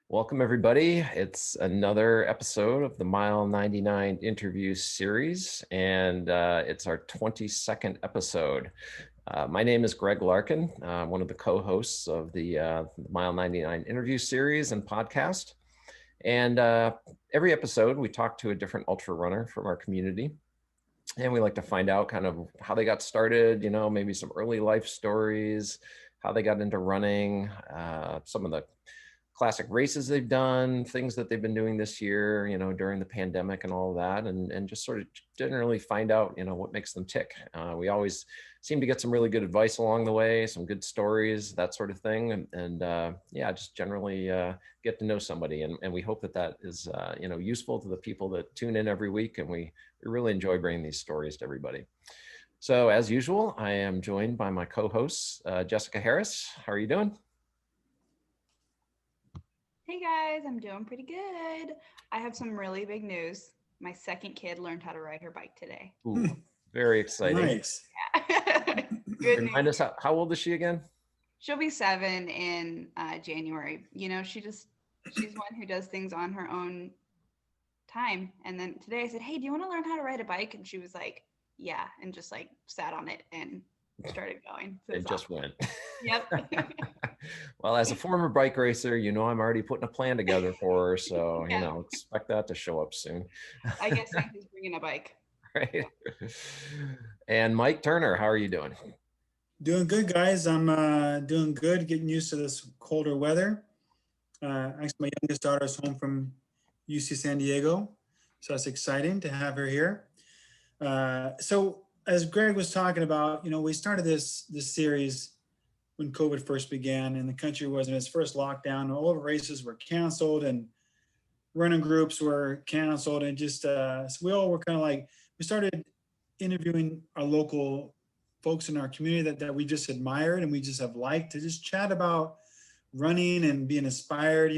Welcome, everybody. It's another episode of the Mile 99 interview series, and it's our 22nd episode. My name is Greg Larkin, one of the co-hosts of the Mile 99 interview series and podcast. And every episode, we talk to a different ultra runner from our community. And we like to find out kind of how they got started, maybe some early life stories, how they got into running, some of the classic races they've done, things that they've been doing this year, during the pandemic and all of that, and just sort of generally find out, what makes them tick. We always seem to get some really good advice along the way, some good stories, that sort of thing. And yeah, just generally get to know somebody. And we hope that that is, useful to the people that tune in every week. And we really enjoy bringing these stories to everybody. So as usual, I am joined by my co-hosts, Jessica Harris. How are you doing? Hey guys, I'm doing pretty good. I have some really big news. My second kid learned how to ride her bike today. Ooh, very exciting. Nice. Yeah. Good Remind news. us, how old is she again? She'll be 7 in January. She's one who does things on her own time. And then today I said, "Hey, do you want to learn how to ride a bike?" And she was like, "Yeah," and just like sat on it and started going. So It just went. Yep. Well, as a former bike racer, I'm already putting a plan together for her. So, Yeah. expect that to show up soon. I guess he's bringing a bike. Right. And Mike Turner, how are you doing? Doing good, guys. I'm doing good, getting used to this colder weather. Actually, my youngest daughter is home from UC San Diego, so it's exciting to have her here. So, as Greg was talking about, we started this series when COVID first began, and the country was in its first lockdown. All the races were canceled, and running groups were canceled, and just so we all were kind of like, we started interviewing our local folks in our community that we just admired and we just have liked to just chat about running and being inspired,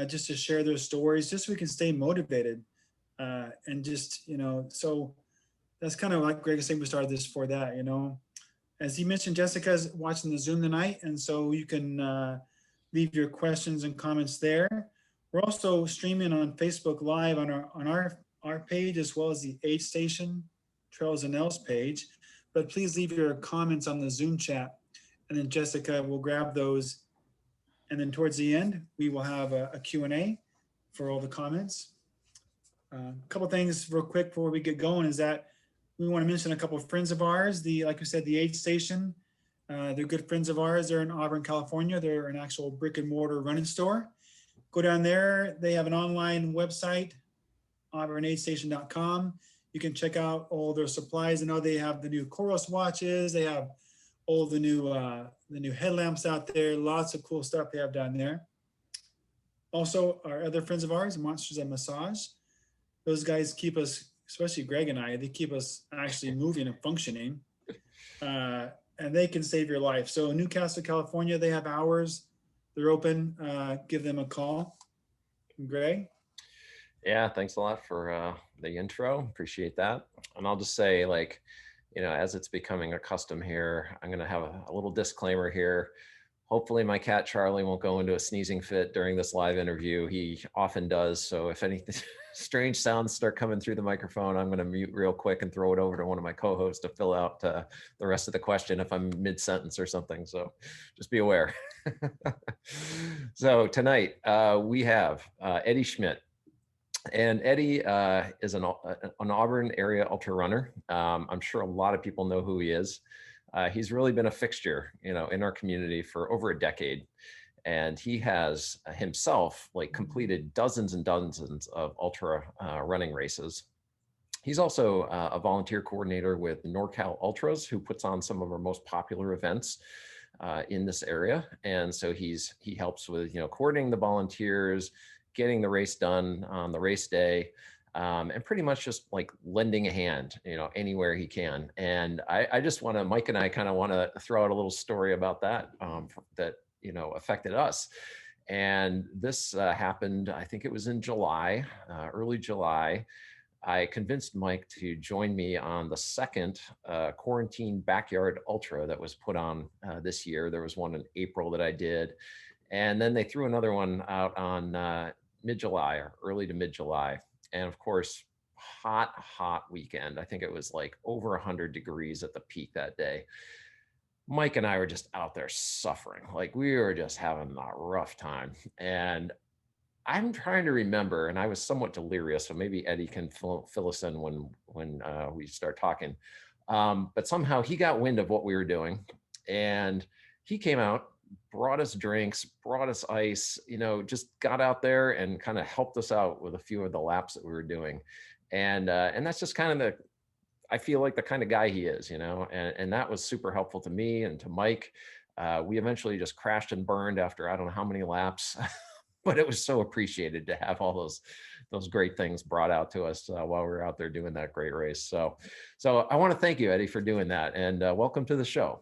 just to share their stories, just so we can stay motivated. And just, so that's kind of like Greg was saying, we started this for that, As he mentioned, Jessica's watching the Zoom tonight, and so you can leave your questions and comments there. We're also streaming on Facebook Live on our page, as well as the Aid Station Trails and Else page. But please leave your comments on the Zoom chat, and then Jessica will grab those. And then towards the end, we will have a Q&A for all the comments. A couple things real quick before we get going is that we want to mention a couple of friends of ours. Like I said, the Aid Station, they're good friends of ours. They're in Auburn, California. They're an actual brick and mortar running store. Go down there. They have an online website, auburnaidstation.com. You can check out all their supplies. I know they have the new Coros watches. They have all the new headlamps out there. Lots of cool stuff they have down there. Also, our other friends of ours, Monsters at Massage. Those guys keep us, especially Greg and I, they keep us actually moving and functioning. And they can save your life. So in Newcastle, California, they have hours. They're open. Give them a call. Greg? Yeah, thanks a lot for the intro. Appreciate that. And I'll just say, as it's becoming a custom here, I'm going to have a little disclaimer here. Hopefully my cat Charlie won't go into a sneezing fit during this live interview. He often does. So if any strange sounds start coming through the microphone, I'm going to mute real quick and throw it over to one of my co-hosts to fill out the rest of the question if I'm mid-sentence or something. So just be aware. So tonight we have Eddie Schmidt. And Eddie is an Auburn area ultra runner. I'm sure a lot of people know who he is. He's really been a fixture, in our community for over a decade. And he has himself completed dozens and dozens of ultra running races. He's also a volunteer coordinator with NorCal Ultras, who puts on some of our most popular events in this area. And so he helps with, coordinating the volunteers, getting the race done on the race day, and pretty much just lending a hand, anywhere he can. And I just want to, Mike and I kind of want to throw out a little story about that, that, affected us. And this happened, I think it was in July, early July. I convinced Mike to join me on the second quarantine backyard ultra that was put on this year. There was one in April that I did. And then they threw another one out on mid-July or early to mid-July. And of course, hot weekend. I think it was like over 100 degrees at the peak that day. Mike and I were just out there suffering. Like we were just having a rough time. And I'm trying to remember, and I was somewhat delirious, so maybe Eddie can fill us in when we start talking. But somehow he got wind of what we were doing, and he came out, brought us drinks, brought us ice. Just got out there and kind of helped us out with a few of the laps that we were doing, and that's just kind of I feel like the kind of guy he is, and that was super helpful to me and to Mike. We eventually just crashed and burned after I don't know how many laps. But it was so appreciated to have all those great things brought out to us while we were out there doing that great race. So I want to thank you, Eddie, for doing that, and welcome to the show.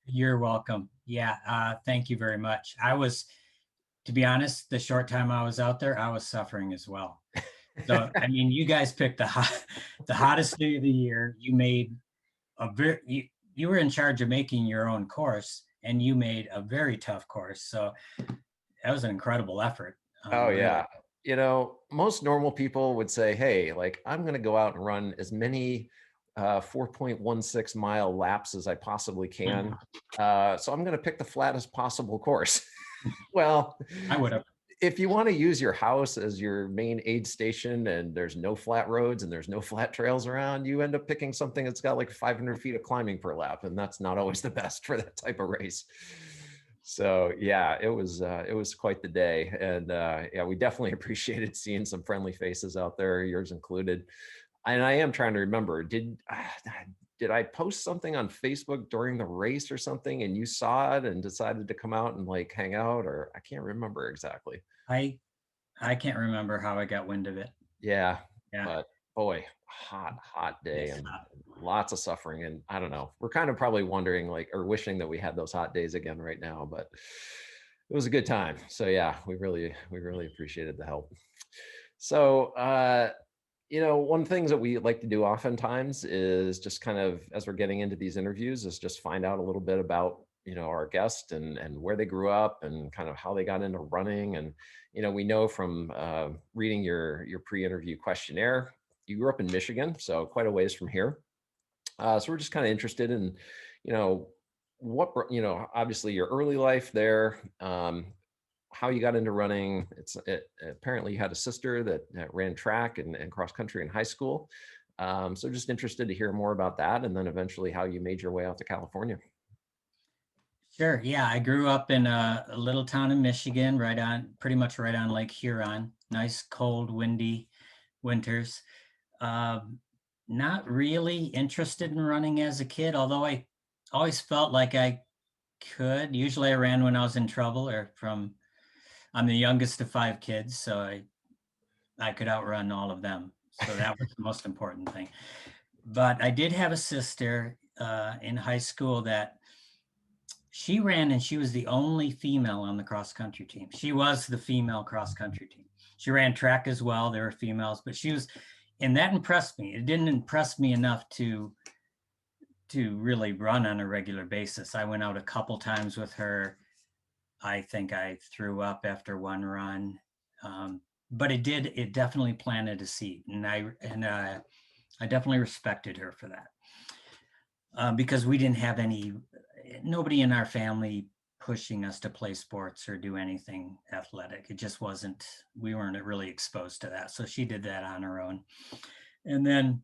You're welcome. Yeah, thank you very much. To be honest, the short time I was out there, I was suffering as well. So I mean, you guys picked the hottest day of the year. You made you were in charge of making your own course, and you made a very tough course. So that was an incredible effort. Oh yeah. Really. Most normal people would say, hey, like I'm going to go out and run as many 4.16 mile laps as I possibly can. So I'm going to pick the flattest possible course. Well, I would have. If you want to use your house as your main aid station and there's no flat roads and there's no flat trails around, you end up picking something that's got like 500 feet of climbing per lap. And that's not always the best for that type of race. So yeah, it was quite the day. And yeah, we definitely appreciated seeing some friendly faces out there, yours included. And I am trying to remember, did I post something on Facebook during the race or something and you saw it and decided to come out and like hang out, or I can't remember exactly. I can't remember how I got wind of it. Yeah. But boy, hot day and lots of suffering. And I don't know, we're kind of probably wondering or wishing that we had those hot days again right now, but it was a good time. So yeah, we really appreciated the help. So, one of the things that we like to do oftentimes is just kind of, as we're getting into these interviews, is just find out a little bit about, our guest and where they grew up and kind of how they got into running. And, we know from reading your pre-interview questionnaire, you grew up in Michigan, so quite a ways from here. So we're just kind of interested in, what, obviously your early life there, how you got into running. Apparently you had a sister that ran track and cross country in high school. So just interested to hear more about that, and then eventually how you made your way out to California. Sure. Yeah, I grew up in a little town in Michigan, pretty much right on Lake Huron. Nice, cold, windy winters. Not really interested in running as a kid, although I always felt like I could. Usually I ran when I was in trouble I'm the youngest of 5 kids, so I could outrun all of them. So that was the most important thing. But I did have a sister in high school that she ran, and she was the only female on the cross country team. She was the female cross country team. She ran track as well. There were females, but and that impressed me. It didn't impress me enough to really run on a regular basis. I went out a couple times with her. I think I threw up after one run, but it definitely planted a seed, and I definitely respected her for that, because we didn't have nobody in our family pushing us to play sports or do anything athletic. It just we weren't really exposed to that. So she did that on her own. And then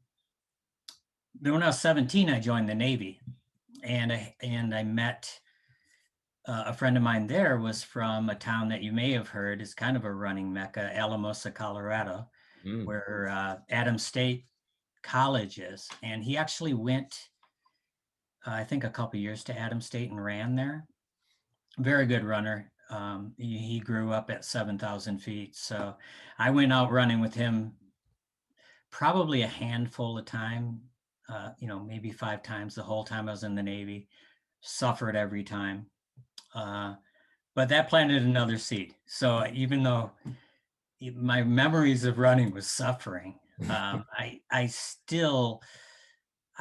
when I was 17, I joined the Navy, and I met a friend of mine there was from a town that you may have heard is kind of a running mecca, Alamosa, Colorado, where Adams State College is. And he actually went, I think, a couple years to Adams State and ran there. Very good runner. He grew up at 7,000 feet. So I went out running with him probably a handful of time, maybe 5 times the whole time I was in the Navy. Suffered every time. But that planted another seed. So even though my memories of running was suffering, I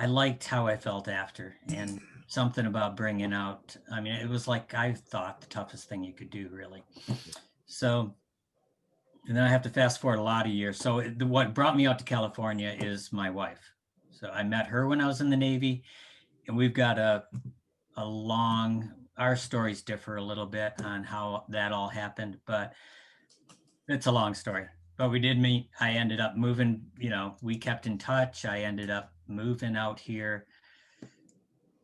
liked how I felt after. And something about bringing out, I mean, it was like, I thought the toughest thing you could do, really. So, and then I have to fast forward a lot of years. So what brought me out to California is my wife. So I met her when I was in the Navy, and we've got a long, our stories differ a little bit on how that all happened, but it's a long story. But we did meet. I ended up moving, you know, we kept in touch. I ended up moving out here,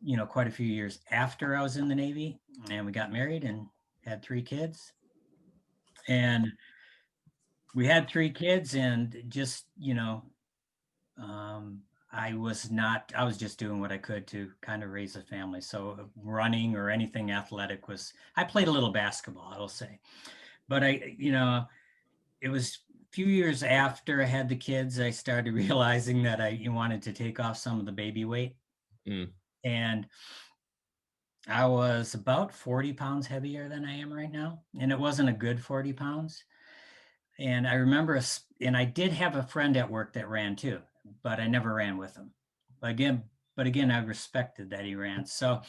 you know, quite a few years after I was in the Navy, and we got married and had 3 kids. And we had 3 kids, and just, you know, I was just doing what I could to kind of raise a family. So running or anything athletic I played a little basketball, I will say. But you know, it was a few years after I had the kids, I started realizing that I wanted to take off some of the baby weight. Mm. And I was about 40 pounds heavier than I am right now. And it wasn't a good 40 pounds. And I remember, and I did have a friend at work that ran too, but I never ran with him. But again, I respected that he ran. So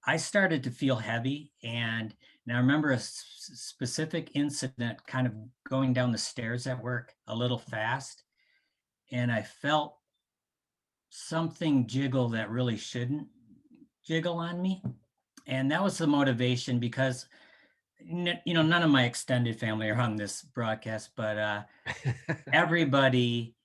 I started to feel heavy. And I remember a specific incident kind of going down the stairs at work a little fast. And I felt something jiggle that really shouldn't jiggle on me. And that was the motivation, because you know, none of my extended family are on this broadcast, but everybody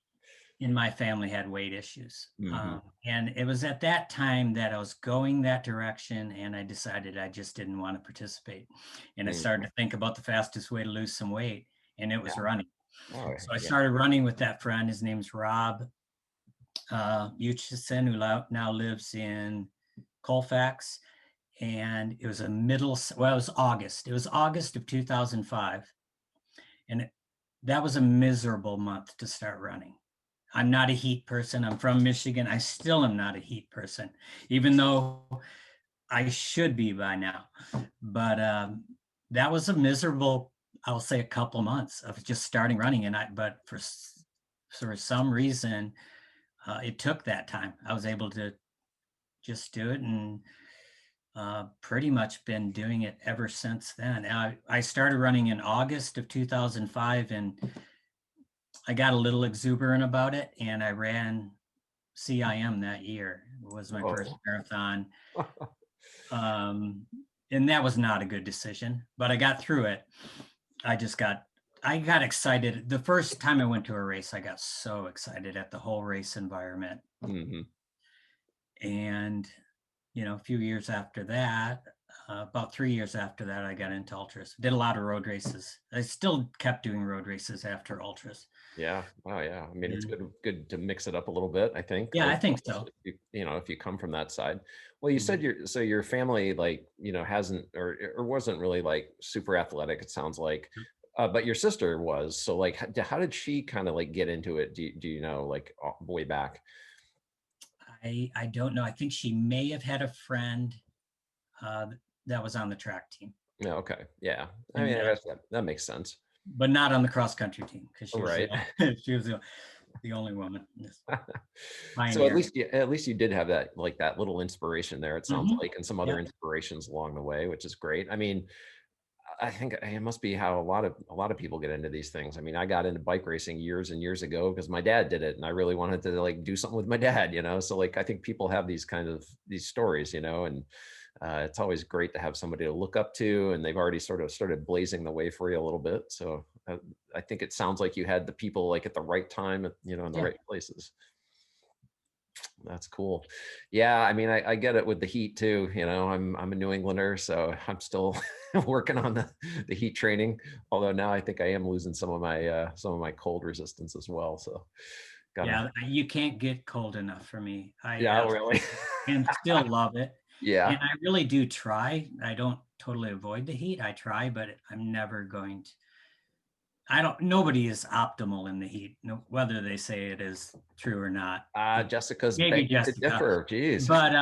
in my family had weight issues. Mhm. And it was at that time that I was going that direction, and I decided I just didn't want to participate. And I started to think about the fastest way to lose some weight, and it was Yeah. running. Oh, So I yeah. started running with that friend. His name's Rob Uchison, who now lives in Colfax. And it was it was August. It was August of 2005. And that was a miserable month to start running. I'm not a heat person. I'm from Michigan. I still am not a heat person, even though I should be by now. But that was a miserable, I'll say, a couple months of just starting running. But for some reason, it took that time. I was able to just do it, and pretty much been doing it ever since then. I started running in August of 2005, and I got a little exuberant about it, and I ran CIM that year. It was my first marathon. And that was not a good decision, but I got through it. I got excited. The first time I went to a race, I got so excited at the whole race environment. Mm-hmm. And, you know, a few years after that, about 3 years after that, I got into ultras. Did a lot of road races. I still kept doing road races after ultras. Yeah. Oh, yeah. I mean, it's Yeah. good to mix it up a little bit, I think. Yeah, I Like, think so. you know, if you come from that side. Well, you said your family, like, you know, hasn't or wasn't really like super athletic, it sounds like. But your sister was. So like, how did she kind of like get into it? Do you know, like way back? I don't know. I think she may have had a friend uh, that was on the track team. Yeah. Okay. Yeah. I And mean, I guess that makes sense. but not on the cross country team, because she was Right. she was the only woman. So at Pioneer. least you did have that little inspiration there, it sounds like, and some other Yeah. inspirations along the way, which is great. I mean, I think it must be how a lot of people get into these things. I mean, I got into bike racing years and years ago because my dad did it, and I really wanted to like do something with my dad, you know. So like, I think people have these these stories, you know, and it's always great to have somebody to look up to, and they've already sort of started blazing the way for you a little bit. So I think it sounds like you had the people like at the right time, you know, in the right places. That's cool. Yeah, I mean, I get it with the heat too. You know, I'm a New Englander, so I'm still working on the heat training. Although now I think I am losing some of my cold resistance as well. So, Yeah, you can't get cold enough for me. Yeah, really. And still love it. Yeah. And I really do try. I don't totally avoid the heat. I try, but I'm never going to. Nobody is optimal in the heat, whether they say it is true or not. Jessica's Maybe begging to Jessica. differ. Jeez. But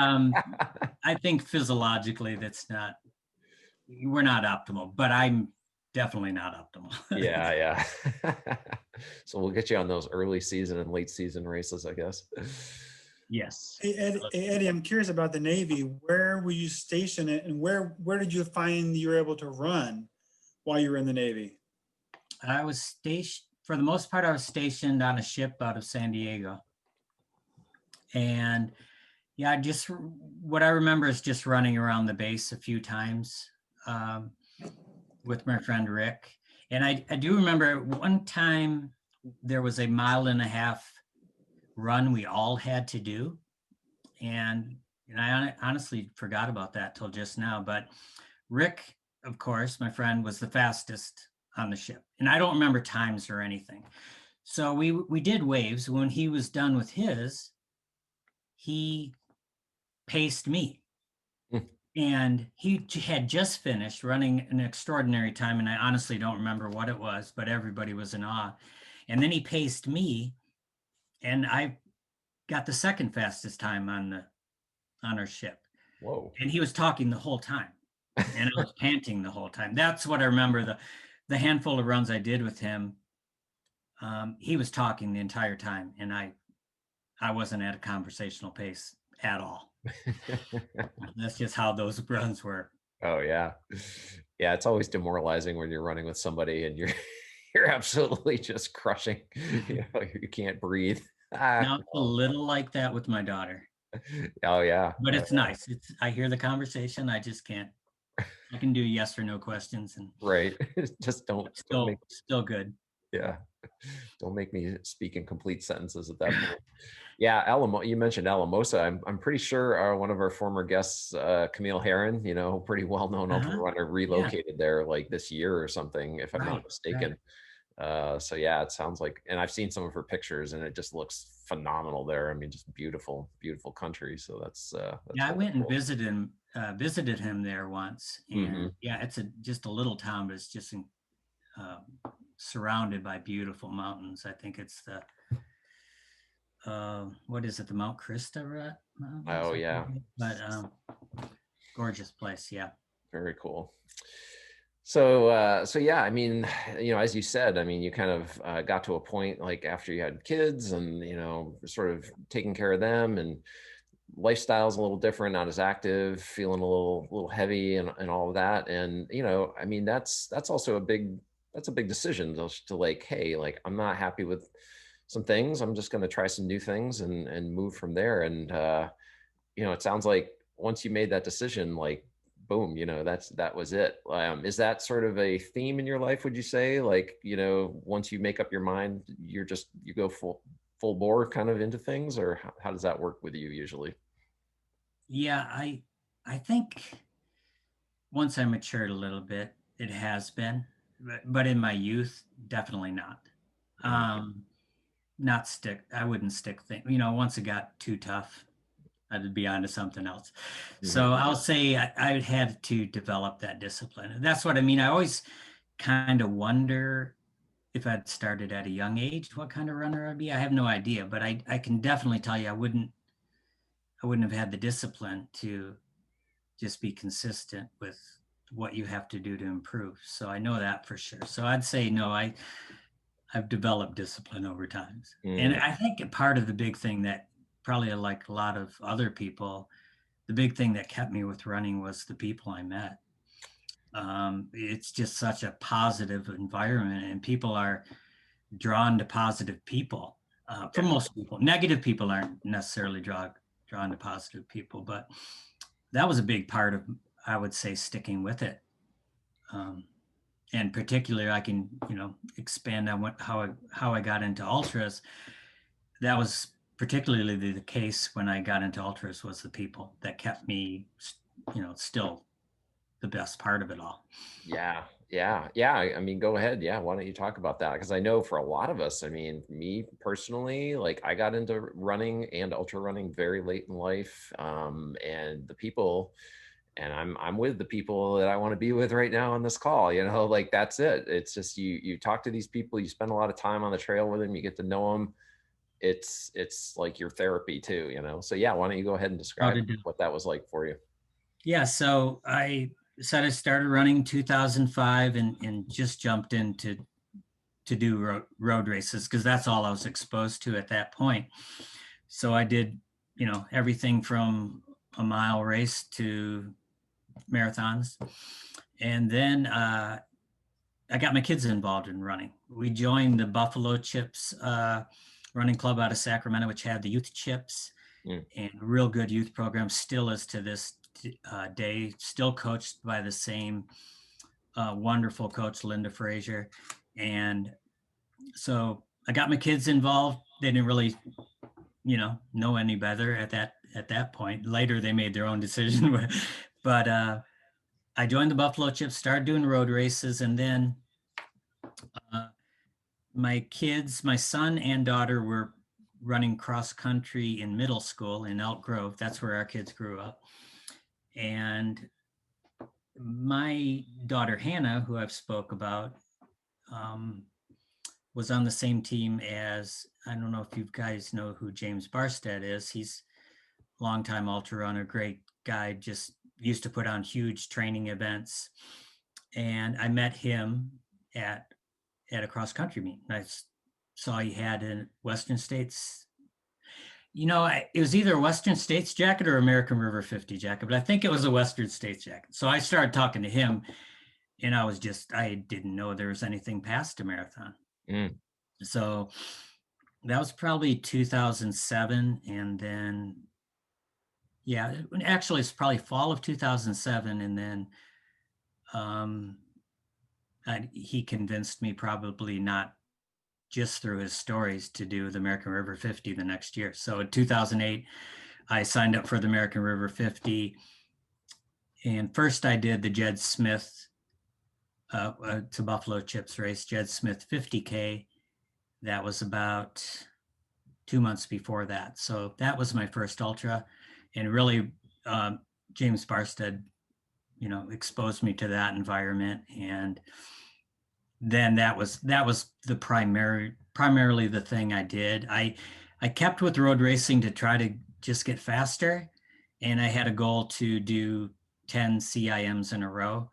I think physiologically we're not optimal, but I'm definitely not optimal. Yeah. So we'll get you on those early season and late season races, I guess. Yes. Hey, Eddie, I'm curious about the Navy. Where were you stationed at, and where did you find you were able to run while you were in the Navy? I was stationed, for the most part, I was stationed on a ship out of San Diego. And yeah, just what I remember is just running around the base a few times um, with my friend Rick. And I do remember one time there was a 1.5 mile run we all had to do. And I honestly forgot about that till just now. But Rick, of course, my friend, was the fastest on the ship. And I don't remember times or anything. So we did waves. When he was done with his, he paced me. And he had just finished running an extraordinary time. And I honestly don't remember what it was, but everybody was in awe. And then he paced me, and I got the second fastest time on our ship. Whoa. And he was talking the whole time, and I was panting the whole time. That's what I remember. The handful of runs I did with him, he was talking the entire time, and I wasn't at a conversational pace at all. That's just how those runs were. Oh yeah. Yeah, it's always demoralizing when you're running with somebody and you're absolutely just crushing. You can't breathe. Now it's a little like that with my daughter, Oh yeah. but it's nice. I hear the conversation. I just can't. I can do yes or no questions, and Right. Just don't make, still good. yeah. Don't make me speak in complete sentences at that point. Yeah, Alamo. You mentioned Alamosa. I'm pretty sure one of our former guests, Camille Herron, pretty well-known ultra runner, relocated there like this year or something, if I'm not mistaken. So yeah, it sounds like, and I've seen some of her pictures, and it just looks phenomenal there. I mean, just beautiful, beautiful country. So that's yeah. I really went and cool. visited him there once, and yeah, it's just a little town, but it's just surrounded by beautiful mountains. I think it's the what is it, the Mount Christa Mountains? Oh yeah, but gorgeous place. Yeah, very cool. So yeah, I mean, as you said, I mean, you kind of got to a point like after you had kids and, sort of taking care of them, and lifestyle's a little different, not as active, feeling a little heavy and all of that. And, I mean, that's also that's a big decision to like, hey, like, I'm not happy with some things. I'm just going to try some new things and move from there. And, it sounds like once you made that decision, like, boom, that was it. Is that sort of a theme in your life, would you say? Like, once you make up your mind, you go full bore kind of into things, or how does that work with you usually? Yeah, I think once I matured a little bit, it has been, but in my youth, definitely not. Not stick. I wouldn't stick things. Once it got too tough, I'd be on to something else. So I'll say I had to develop that discipline. And that's what I mean. I always kind of wonder if I'd started at a young age, what kind of runner I'd be. I have no idea, but I can definitely tell you I wouldn't have had the discipline to just be consistent with what you have to do to improve. So I know that for sure. So I'd say no, I've developed discipline over time. And I think part of the big thing that probably, like a lot of other people, the big thing that kept me with running was the people I met. It's just such a positive environment, and people are drawn to positive people. For most people, negative people aren't necessarily drawn to positive people, but that was a big part of, I would say, sticking with it. And particularly, I can, expand on how I got into ultras. That was particularly the case when I got into ultras, was the people that kept me, still the best part of it all. Yeah. I mean, go ahead. Yeah. Why don't you talk about that? Because I know for a lot of us, I mean, me personally, like, I got into running and ultra running very late in life. And the people, and I'm with the people that I want to be with right now on this call, like, that's it. It's just, you talk to these people, you spend a lot of time on the trail with them, you get to know them. It's like your therapy too, So yeah, why don't you go ahead and describe what that was like for you? Yeah. So I started running 2005 and just jumped into do road races because that's all I was exposed to at that point. So I did everything from a mile race to marathons. And then I got my kids involved in running. We joined the Buffalo Chips running club out of Sacramento, which had the youth chips and real good youth program, still is to this day, still coached by the same wonderful coach, Linda Frazier. And so I got my kids involved. They didn't really, know any better at that point. Later, they made their own decision. But I joined the Buffalo Chips, started doing road races, and then my kids, my son and daughter, were running cross country in middle school in Elk Grove. That's where our kids grew up. And my daughter Hannah, who I've spoke about, was on the same team as, I don't know if you guys know who James Barstead is. He's a longtime ultra runner, great guy, just used to put on huge training events. And I met him at a cross country meet. I saw he had a Western States, it was either a Western States jacket or American River 50 jacket, but I think it was a Western States jacket. So I started talking to him, and I didn't know there was anything past a marathon. So that was probably 2007. And then, actually it's probably fall of 2007. And then he convinced me, probably not just through his stories, to do the American River 50 the next year. So in 2008, I signed up for the American River 50. And first I did the Jed Smith to Buffalo Chips race, Jed Smith 50K. That was about 2 months before that. So that was my first ultra. And really, James Barstead, exposed me to that environment. And then that was the primarily the thing I did. I kept with road racing to try to just get faster. And I had a goal to do 10 CIMs in a row.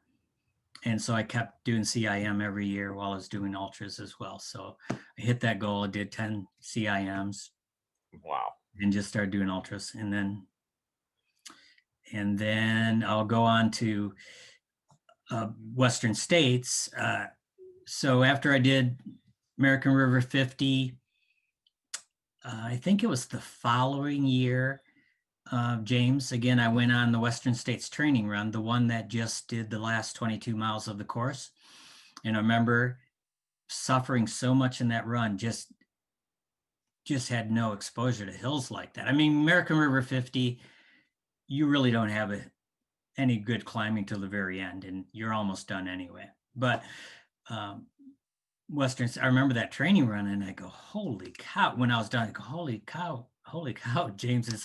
And so I kept doing CIM every year while I was doing ultras as well. So I hit that goal. I did 10 CIMs. Wow. And just started doing ultras. And then I'll go on to Western States. So after I did American River 50, I think it was the following year, James, again, I went on the Western States training run, the one that just did the last 22 miles of the course. And I remember suffering so much in that run, just had no exposure to hills like that. I mean, American River 50, you really don't have any good climbing till the very end, and you're almost done anyway. But Western, I remember that training run, and I go, holy cow. When I was done, I go, holy cow, James, is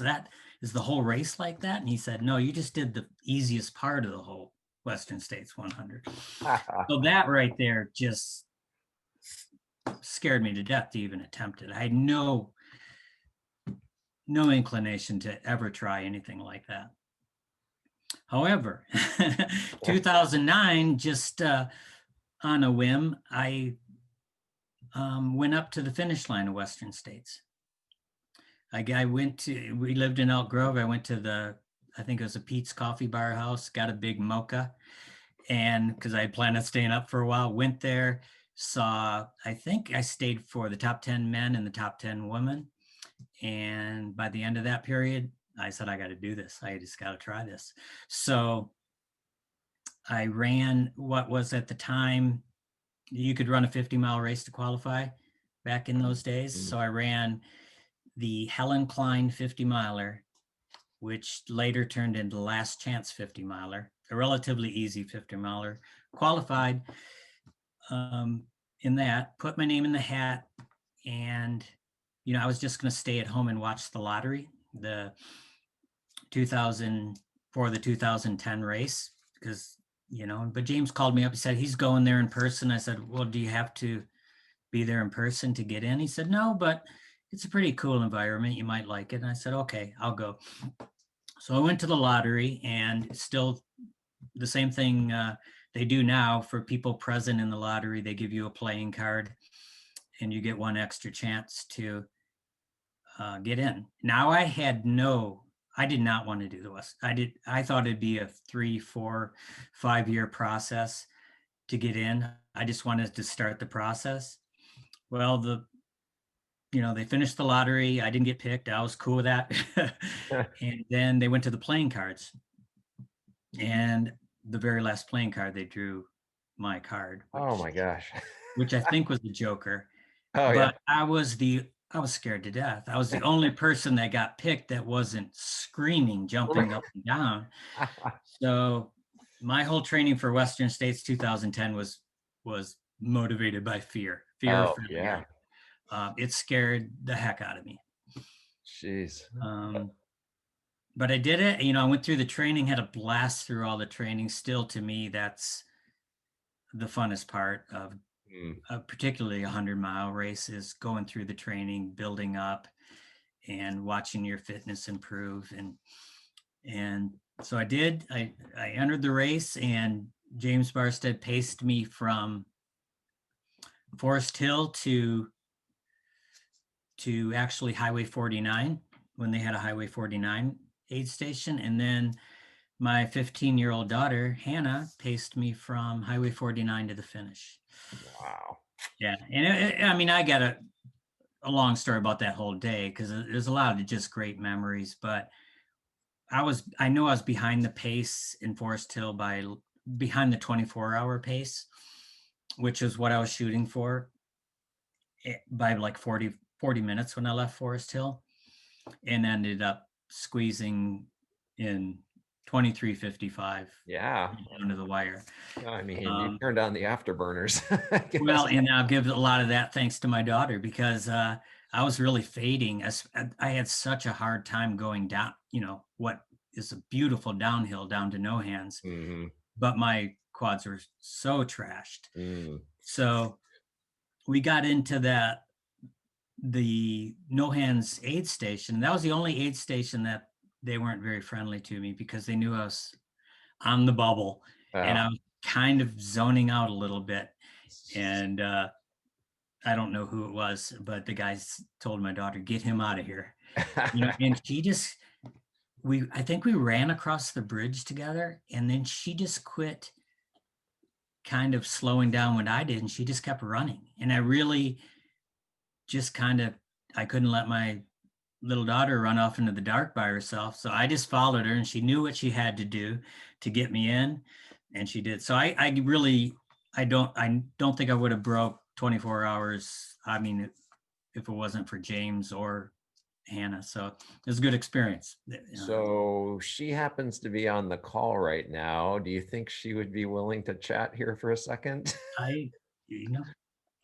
the whole race like that? And he said, no, you just did the easiest part of the whole Western States 100. So that right there just scared me to death to even attempt it. I had no inclination to ever try anything like that. However, 2009, just on a whim, I went up to the finish line of Western States. We lived in Elk Grove. I went to I think it was a Pete's Coffee Bar House, got a big mocha. And because I had planned on staying up for a while, went there, I think I stayed for the top 10 men and the top 10 women. And by the end of that period, I said, I got to do this. I just got to try this. So I ran what was at the time, you could run a 50-mile race to qualify back in those days. So I ran the Helen Klein 50-miler, which later turned into Last Chance 50-miler, a relatively easy 50-miler. Qualified in that, put my name in the hat, and I was just going to stay at home and watch the lottery, the 2010 race, because but James called me up. He said he's going there in person. I said, well, do you have to be there in person to get in? He said, no, but it's a pretty cool environment. You might like it. And I said, okay, I'll go. So I went to the lottery, and still the same thing they do now for people present in the lottery. They give you a playing card, and you get one extra chance to get in. Now I did not want to do the West. I thought it'd be a 3, 4, 5 year process to get in. I just wanted to start the process. Well, they finished the lottery. I didn't get picked. I was cool with that. And then they went to the playing cards. And the very last playing card, they drew my card, Oh my gosh. which I think was the Joker. Oh yeah. But I was scared to death. I was the only person that got picked that wasn't screaming, jumping up and down. So my whole training for Western States 2010 was motivated by fear of Oh failure. yeah. It scared the heck out of me. Jeez. But I did it. I went through the training, had a blast through all the training. Still, to me, that's the funnest part of particularly a 100-mile race, is going through the training, building up, and watching your fitness improve. And so I did. I entered the race, and James Barstead paced me from Forest Hill to actually Highway 49, when they had a Highway 49 aid station. And then my 15-year-old daughter, Hannah, paced me from Highway 49 to the finish. Wow. Yeah. And I got a long story about that whole day, because there's a lot of just great memories. But I know I was behind the pace in Forest Hill behind the 24-hour pace, which is what I was shooting for, by like 40 minutes when I left Forest Hill, and ended up squeezing in 23:55. Yeah. Under the wire. I mean, you turned on the afterburners. Well, and I'll give a lot of that thanks to my daughter, because I was really fading. I had such a hard time going down, what is a beautiful downhill down to No Hands, but my quads were so trashed. So we got into the No Hands aid station. That was the only aid station that they weren't very friendly to me, because they knew I was on the bubble, and I was kind of zoning out a little bit. And I don't know who it was, but the guys told my daughter, "Get him out of here." And she just, I think we ran across the bridge together, and then she just quit kind of slowing down when I did, and she just kept running. And I really just I couldn't let my little daughter run off into the dark by herself. So I just followed her, and she knew what she had to do to get me in, and she did. So I don't think I would have broke 24 hours. I mean, if it wasn't for James or Hannah. So it was a good experience. So she happens to be on the call right now. Do you think she would be willing to chat here for a second? I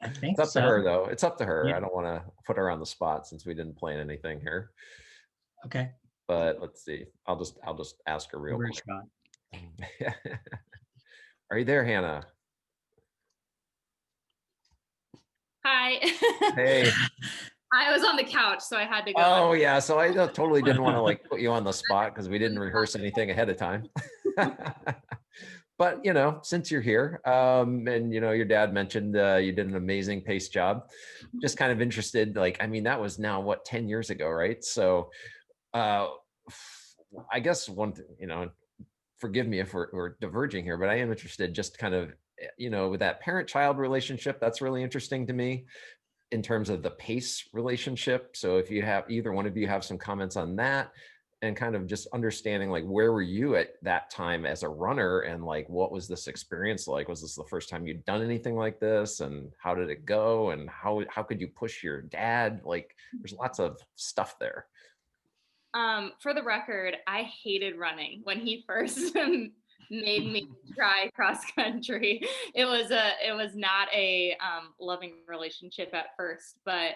think it's up to her, though. It's up to her. Yeah. I don't want to put her on the spot, since we didn't plan anything here. Okay. But let's see. I'll just ask her real quick. Are you there, Hannah? Hi. Hey. I was on the couch, so I had to go. Oh yeah, so I totally didn't want to put you on the spot, because we didn't rehearse anything ahead of time. But since you're here, and your dad mentioned you did an amazing pace job, just kind of interested. I mean, that was now what, 10 years ago, right? So I guess one thing, forgive me if we're diverging here, but I am interested, just kind of with that parent-child relationship. That's really interesting to me, in terms of the pace relationship. So if you have, either one of you have some comments on that, and kind of just understanding, where were you at that time as a runner, and what was this experience like? Was this the first time you'd done anything like this, and how did it go, and how could you push your dad? There's lots of stuff there. For the record, I hated running when he first made me try cross country. It was not a loving relationship at first, but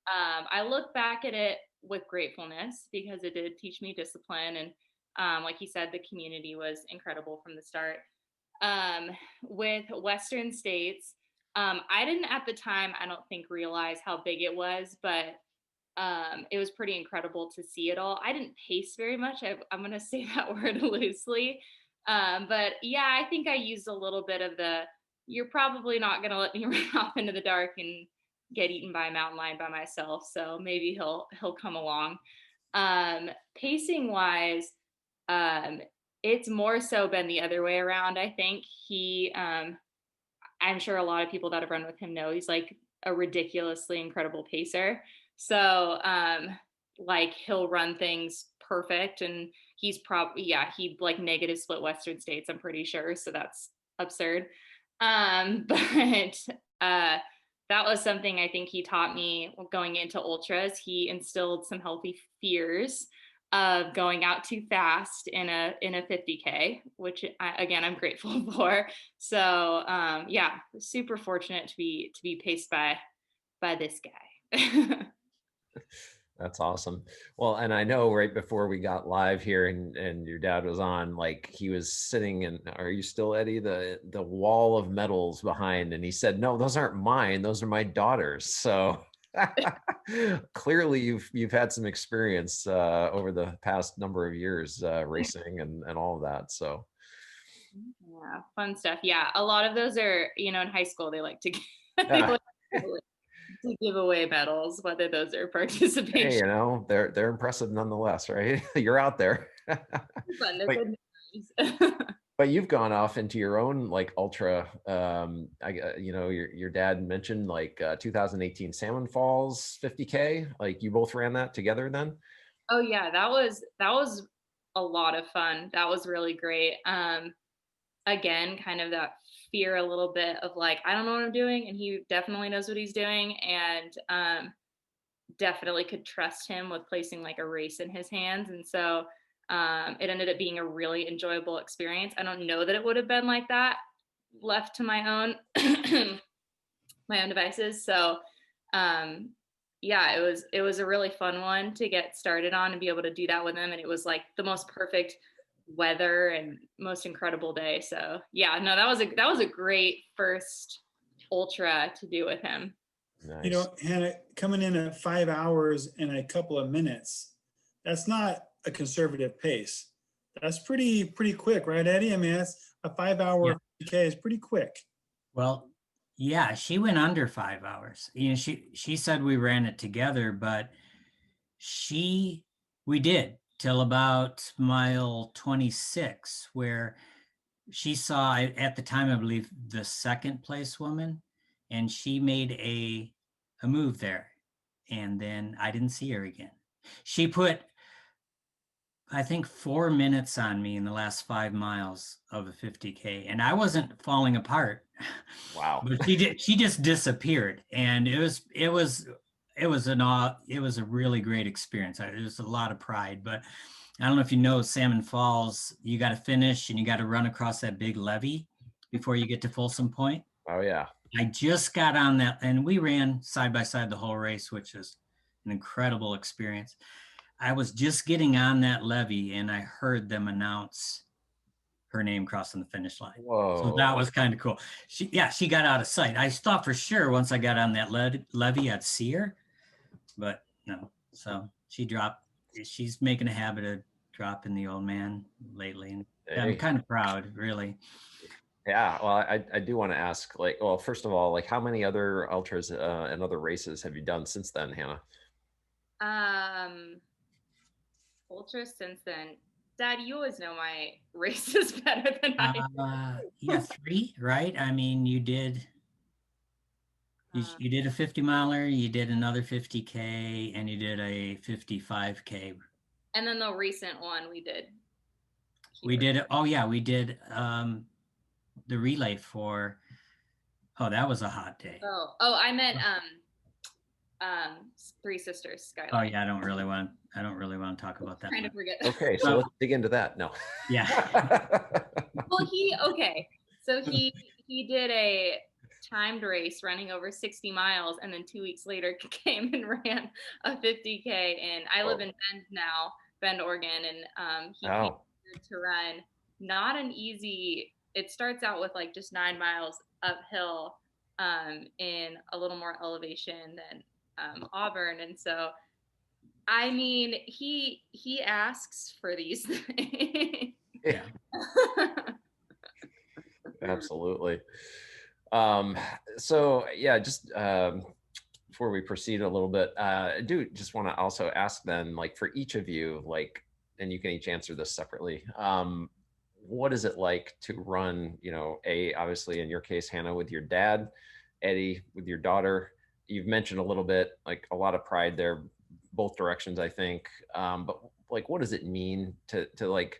I look back at it with gratefulness, because it did teach me discipline. And like you said, the community was incredible from the start. With Western States, I didn't at the time, I don't think, realize how big it was, but it was pretty incredible to see it all. I didn't pace very much. I'm going to say that word loosely. But yeah, I think I used a little bit of you're probably not going to let me run off into the dark and get eaten by a mountain lion by myself. So maybe he'll come along. Pacing wise, it's more so been the other way around. I think I'm sure a lot of people that have run with him know he's like a ridiculously incredible pacer. So like he'll run things perfect, and he's probably, yeah, he like negative split Western States, I'm pretty sure. So that's absurd. But that was something I think he taught me going into ultras. He instilled some healthy fears of going out too fast in a 50K, which again I'm grateful for. So yeah, super fortunate to be paced by this guy. That's awesome. Well, and I know right before we got live here and your dad was on, like he was sitting in, are you still, Eddie, the wall of medals behind, and he said, no, those aren't mine, those are my daughter's. So clearly you've had some experience over the past number of years racing and all of that. So yeah, fun stuff. Yeah, a lot of those are, in high school they like to to give away medals, whether those are participation. Hey, they're impressive nonetheless, right? You're out there. Fun. They're but, good memories. but you've gone off into your own like ultra. Your dad mentioned like 2018 Salmon Falls 50K. Like you both ran that together then? Oh yeah, that was a lot of fun. That was really great. Again, kind of that fear a little bit of like, I don't know what I'm doing, and he definitely knows what he's doing, and definitely could trust him with placing like a race in his hands. And so it ended up being a really enjoyable experience. I don't know that it would have been like that left to my own my own devices. So yeah, it was a really fun one to get started on and be able to do that with him. And it was like the most perfect weather and most incredible day. So yeah, no, that was a great first ultra to do with him. Nice. Hannah, coming in at 5 hours and a couple of minutes, that's not a conservative pace. That's pretty quick, right, Eddie? I mean, that's a 5 hour K is pretty quick. Well, yeah, she went under 5 hours. She said we ran it together, but we did till about mile 26, where she saw, at the time, I believe, the second place woman, and she made a move there. And then I didn't see her again. She put, I think, 4 minutes on me in the last 5 miles of a 50K, and I wasn't falling apart. Wow. But she just disappeared, and it was a really great experience. It was a lot of pride. But I don't know if you know, Salmon Falls, you got to finish and you got to run across that big levee before you get to Folsom Point. Oh yeah. I just got on that, and we ran side by side the whole race, which is an incredible experience. I was just getting on that levee and I heard them announce her name crossing the finish line. Whoa. So that was kind of cool. She got out of sight. I thought for sure once I got on that levee, I'd see her, but no. So she dropped. She's making a habit of dropping the old man lately, and I'm kind of proud, really. Yeah, well, I do want to ask, like, well, first of all, like, how many other ultras and other races have you done since then, Hannah? Ultras since then. Dad, you always know my races better than I do. Yeah, 3, right? I mean, you did a 50 miler, you did another 50K, and you did a 55K. And then the recent one we did. We did the relay for, that was a hot day. Oh, I meant Three Sisters Skyline. Oh yeah, I don't really want to talk about that. Trying to forget. Okay, so let's dig into that. No. Yeah. Well, he did a timed race running over 60 miles, and then 2 weeks later came and ran a 50K. And I live in Bend, Oregon, and he came to run not an easy. It starts out with like just 9 miles uphill in a little more elevation than Auburn. And so, I mean, he asks for these things. Yeah. Absolutely. So yeah, just before we proceed a little bit, I do just want to also ask then, like for each of you, like, and you can each answer this separately. What is it like to run, obviously in your case, Hannah, with your dad, Eddie, with your daughter? You've mentioned a little bit, like a lot of pride there, both directions, I think. But like, what does it mean to like,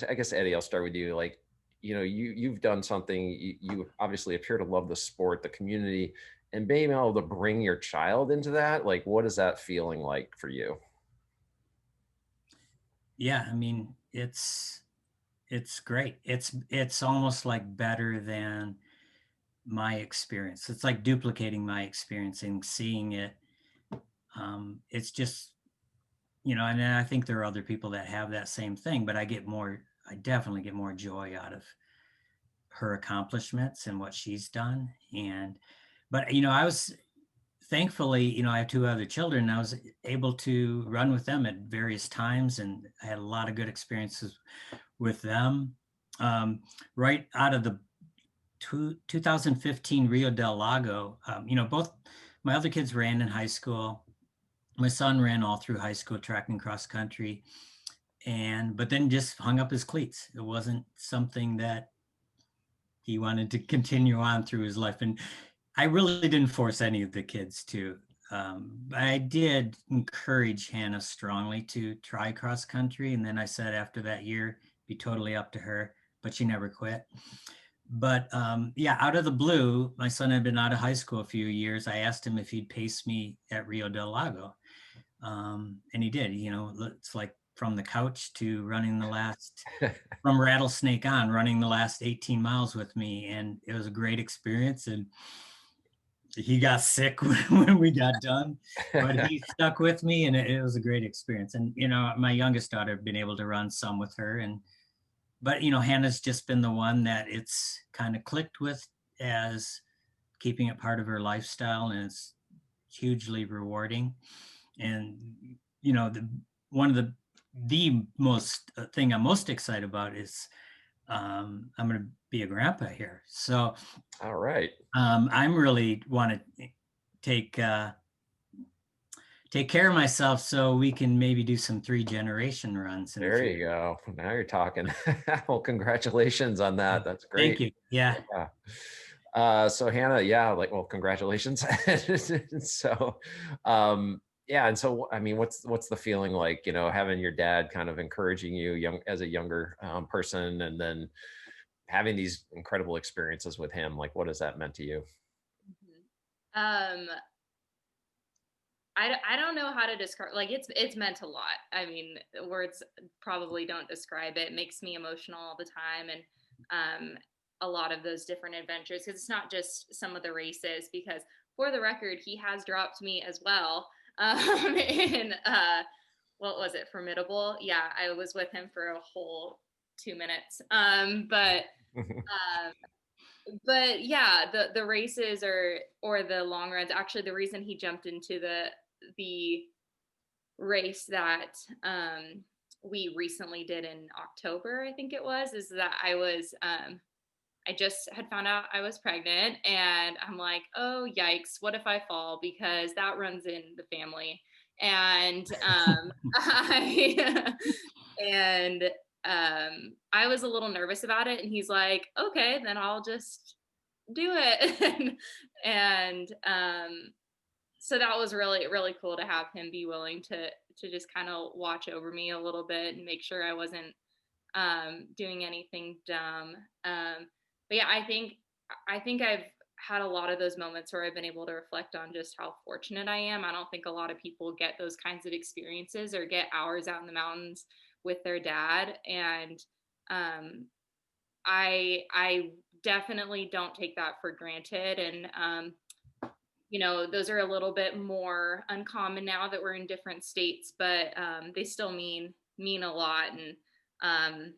I guess, Eddie, I'll start with you. Like, you've done something, you obviously appear to love the sport, the community, and being able to bring your child into that. Like, what is that feeling like for you? Yeah, I mean, it's great. It's almost like better than my experience. It's like duplicating my experience and seeing it. It's just, and then I think there are other people that have that same thing, but I definitely get more joy out of her accomplishments and what she's done. But I was thankfully, I have two other children, and I was able to run with them at various times, and I had a lot of good experiences with them. Right out of the 2015 Rio del Lago, both my other kids ran in high school. My son ran all through high school, track and cross country, but then just hung up his cleats. It wasn't something that he wanted to continue on through his life. And I really didn't force any of the kids to. But I did encourage Hannah strongly to try cross country. And then I said after that year, be totally up to her, but she never quit. But yeah, out of the blue, my son had been out of high school a few years. I asked him if he'd pace me at Rio del Lago. And he did. It's like from the couch to running from Rattlesnake on, running the last 18 miles with me. And it was a great experience. And he got sick when we got done, but he stuck with me, and it was a great experience. And, my youngest daughter had been able to run some with her. But Hannah's just been the one that it's kind of clicked with as keeping it part of her lifestyle, and it's hugely rewarding. And, one of the most thing I'm most excited about is I'm going to be a grandpa here. So, all right. I'm really want to take care of myself so we can maybe do some 3-generation runs. There you go. Now you're talking. Well, congratulations on that. That's great. Thank you. Yeah. So Hannah, well, congratulations. So, yeah. And so, I mean, what's the feeling like, having your dad kind of encouraging you as a younger person, and then having these incredible experiences with him? Like, what has that meant to you? I don't know how to describe, like, it's meant a lot. I mean, words probably don't describe it. It makes me emotional all the time. And a lot of those different adventures, because it's not just some of the races, because for the record, he has dropped me as well in what was it, Formidable? Yeah, I was with him for a whole 2 minutes. But yeah, the races or the long runs. Actually, the reason he jumped into the race that we recently did in October, I think it was, is that I just had found out I was pregnant, and I'm like, oh yikes, what if I fall? Because that runs in the family. And I was a little nervous about it, and he's like, okay, then I'll just do it. and so that was really, really cool to have him be willing to just kind of watch over me a little bit and make sure I wasn't doing anything dumb. But yeah, I think I've had a lot of those moments where I've been able to reflect on just how fortunate I am. I don't think a lot of people get those kinds of experiences or get hours out in the mountains with their dad. And I definitely don't take that for granted. And those are a little bit more uncommon now that we're in different states, but they still mean a lot. And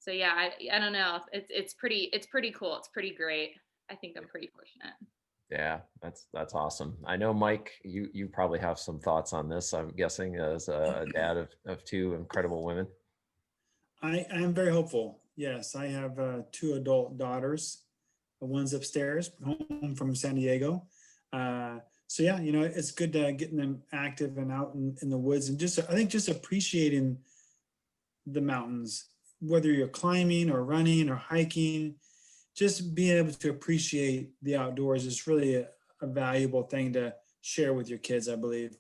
so yeah, I don't know. It's pretty cool. It's pretty great. I think I'm pretty fortunate. Yeah, that's awesome. I know, Mike, you probably have some thoughts on this, I'm guessing, as a dad of two incredible women. I am very hopeful. Yes, I have 2 adult daughters. One's upstairs, home from San Diego. So yeah, it's good getting them active and out in the woods, and just I think just appreciating the mountains, whether you're climbing or running or hiking, just being able to appreciate the outdoors is really a valuable thing to share with your kids, I believe.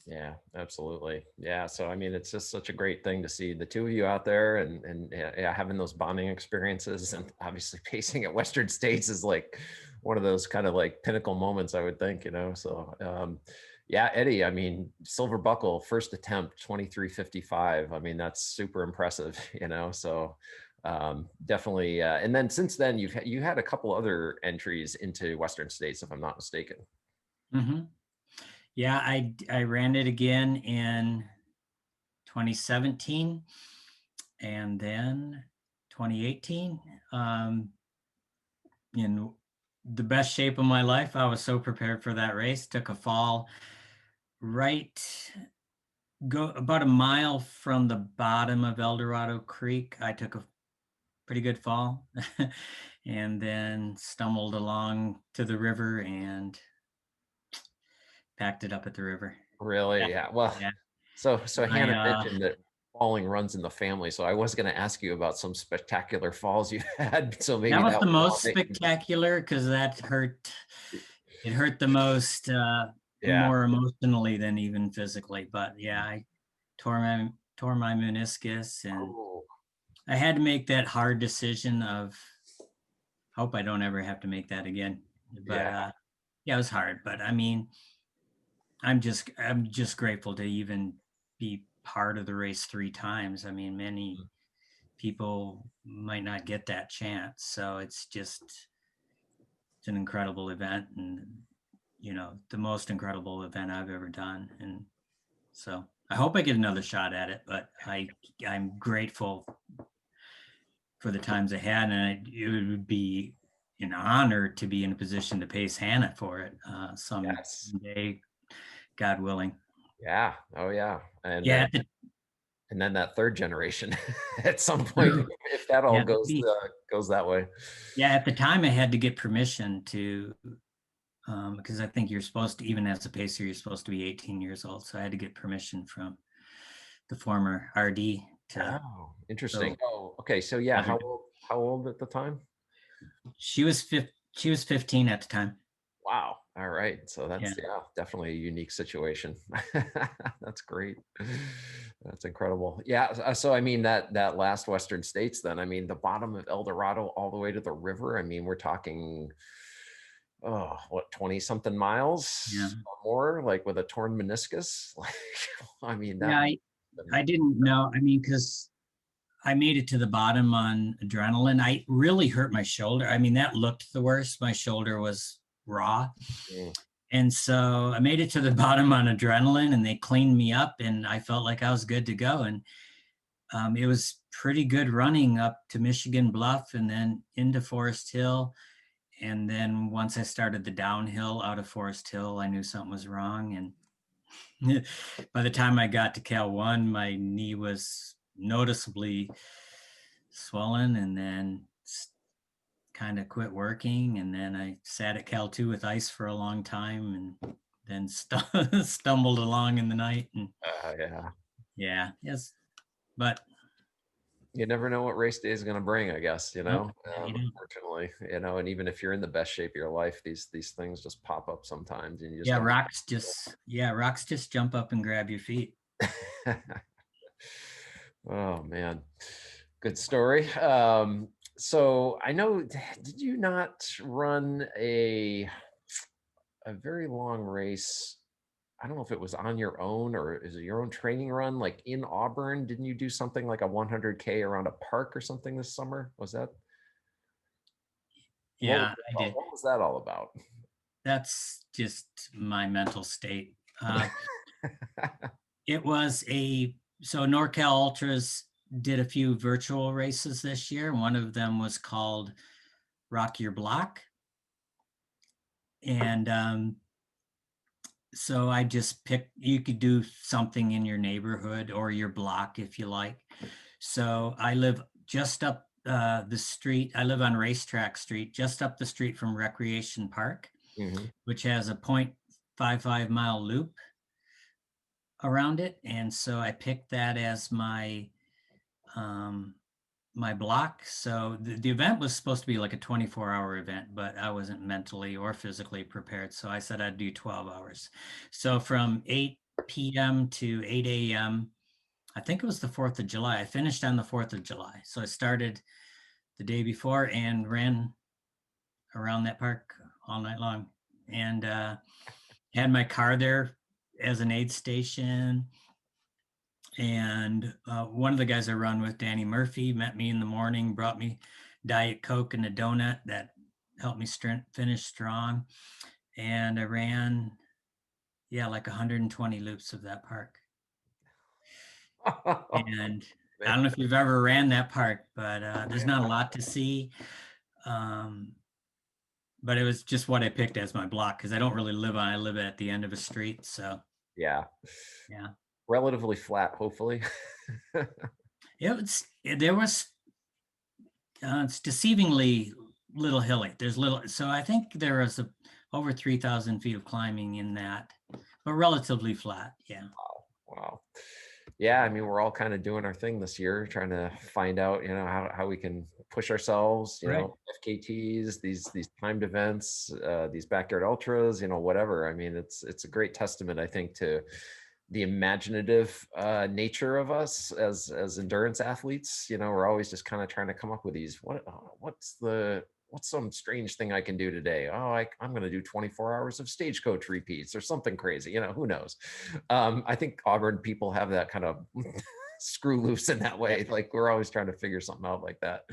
Yeah, absolutely. Yeah. So, I mean, it's just such a great thing to see the two of you out there and yeah, having those bonding experiences, and obviously pacing at Western States is like one of those kind of like pinnacle moments, I would think, so, yeah, Eddie, I mean, silver buckle, first attempt, 23:55. I mean, that's super impressive, so, definitely. And then since then you had a couple other entries into Western States, if I'm not mistaken. Hmm. Yeah, I ran it again in 2017 and then 2018. In the best shape of my life. I was so prepared for that race. Took a fall right go about a mile from the bottom of El Dorado Creek. I took a pretty good fall and then stumbled along to the river and packed it up at the river. Really? Yeah. Yeah. Well, Yeah. so I Hannah mentioned that falling runs in the family. So I was going to ask you about some spectacular falls you had. So That maybe was that the was most all. spectacular because that hurt. It hurt the most, Yeah. more emotionally than even physically. But yeah, I tore my meniscus, and Oh, I had to make that hard decision of hope I don't ever have to make that again. But yeah. yeah, it was hard. But I mean, I'm just grateful to even be part of the race 3 times. I mean, many people might not get that chance, so it's an incredible event, and the most incredible event I've ever done. And so I hope I get another shot at it, but I'm grateful for the times I had, and it would be an honor to be in a position to pace Hannah for it Yes. someday, God willing. Yeah. Oh, yeah. And Yeah, then that third generation at some point, if that all yeah, goes that way. yeah. At the time, I had to get permission to, because I think you're supposed to, even as a pacer, you're supposed to be 18 years old. So I had to get permission from the former RD to. Oh, interesting. So Oh, okay. So yeah, other, how old at the time? she was 15 at the time. Wow. All right. So Yeah. that's, yeah, definitely a unique situation. That's great. That's incredible. Yeah. So I mean that last Western States, then, I mean, the bottom of El Dorado all the way to the river. I mean, we're talking, oh, what, 20 something Yeah. miles or more, like with a torn meniscus. Like, I mean, that Yeah. I didn't know. I mean, because I made it to the bottom on adrenaline. I really hurt my shoulder. I mean, that looked the worst. My shoulder was raw. mm, And so I made it to the bottom on adrenaline, and they cleaned me up, and I felt like I was good to go. And it was pretty good running up to Michigan Bluff and then into Forest Hill. And then once I started the downhill out of Forest Hill, I knew something was wrong. And by the time I got to Cal 1, my knee was noticeably swollen, and then kind of quit working. And then I sat at Cal 2 with ice for a long time, and then stumbled along in the night. And yeah. yeah, yes, but You never know what race day is going to bring, I guess, nope, you don't. unfortunately, and even if you're in the best shape of your life, these things just pop up sometimes and you just Yeah, don't. rocks just jump up and grab your feet. Oh man, good story. So I know, did you not run a very long race? I don't know if it was on your own or is it your own training run, like in Auburn? Didn't you do something like a 100K around a park or something this summer? Was that Yeah, I did. what was that all about? That's just my mental state. It was so NorCal Ultras did a few virtual races this year. One of them was called Rock Your Block. And so I just picked, you could do something in your neighborhood or your block if you like. So I live just up the street. I live on Racetrack Street, just up the street from Recreation Park. Mhm. which has a 0.55 mile loop around it. And so I picked that as um, my block. So the event was supposed to be like a 24-hour event, but I wasn't mentally or physically prepared. So I said I'd do 12 hours. So from 8 p.m. to 8 a.m., I think it was the 4th of July. I finished on the 4th of July. So I started the day before and ran around that park all night long, and had my car there as an aid station. And one of the guys I run with, Danny Murphy, met me in the morning, brought me Diet Coke and a donut that helped me finish strong. And I ran, yeah, like 120 loops of that park. And I don't know if you've ever ran that park, but there's not a lot to see. But it was just what I picked as my block because I don't really I live at the end of a street. So Yeah. yeah, Relatively flat, hopefully. there was, it's deceivingly little hilly. There's little, so I think there was over 3,000 feet of climbing in that, but relatively flat. Yeah. Wow. Yeah, I mean, we're all kind of doing our thing this year, trying to find out, how we can push ourselves, Right. FKTs, these timed events, these backyard ultras, whatever. I mean, it's a great testament, I think, to the imaginative nature of us as endurance athletes. We're always just kind of trying to come up with these, what's some strange thing I can do today? Oh, I'm going to do 24 hours of stagecoach repeats or something crazy. Who knows? I think Auburn people have that kind of screw loose in that way. Like we're always trying to figure something out like that.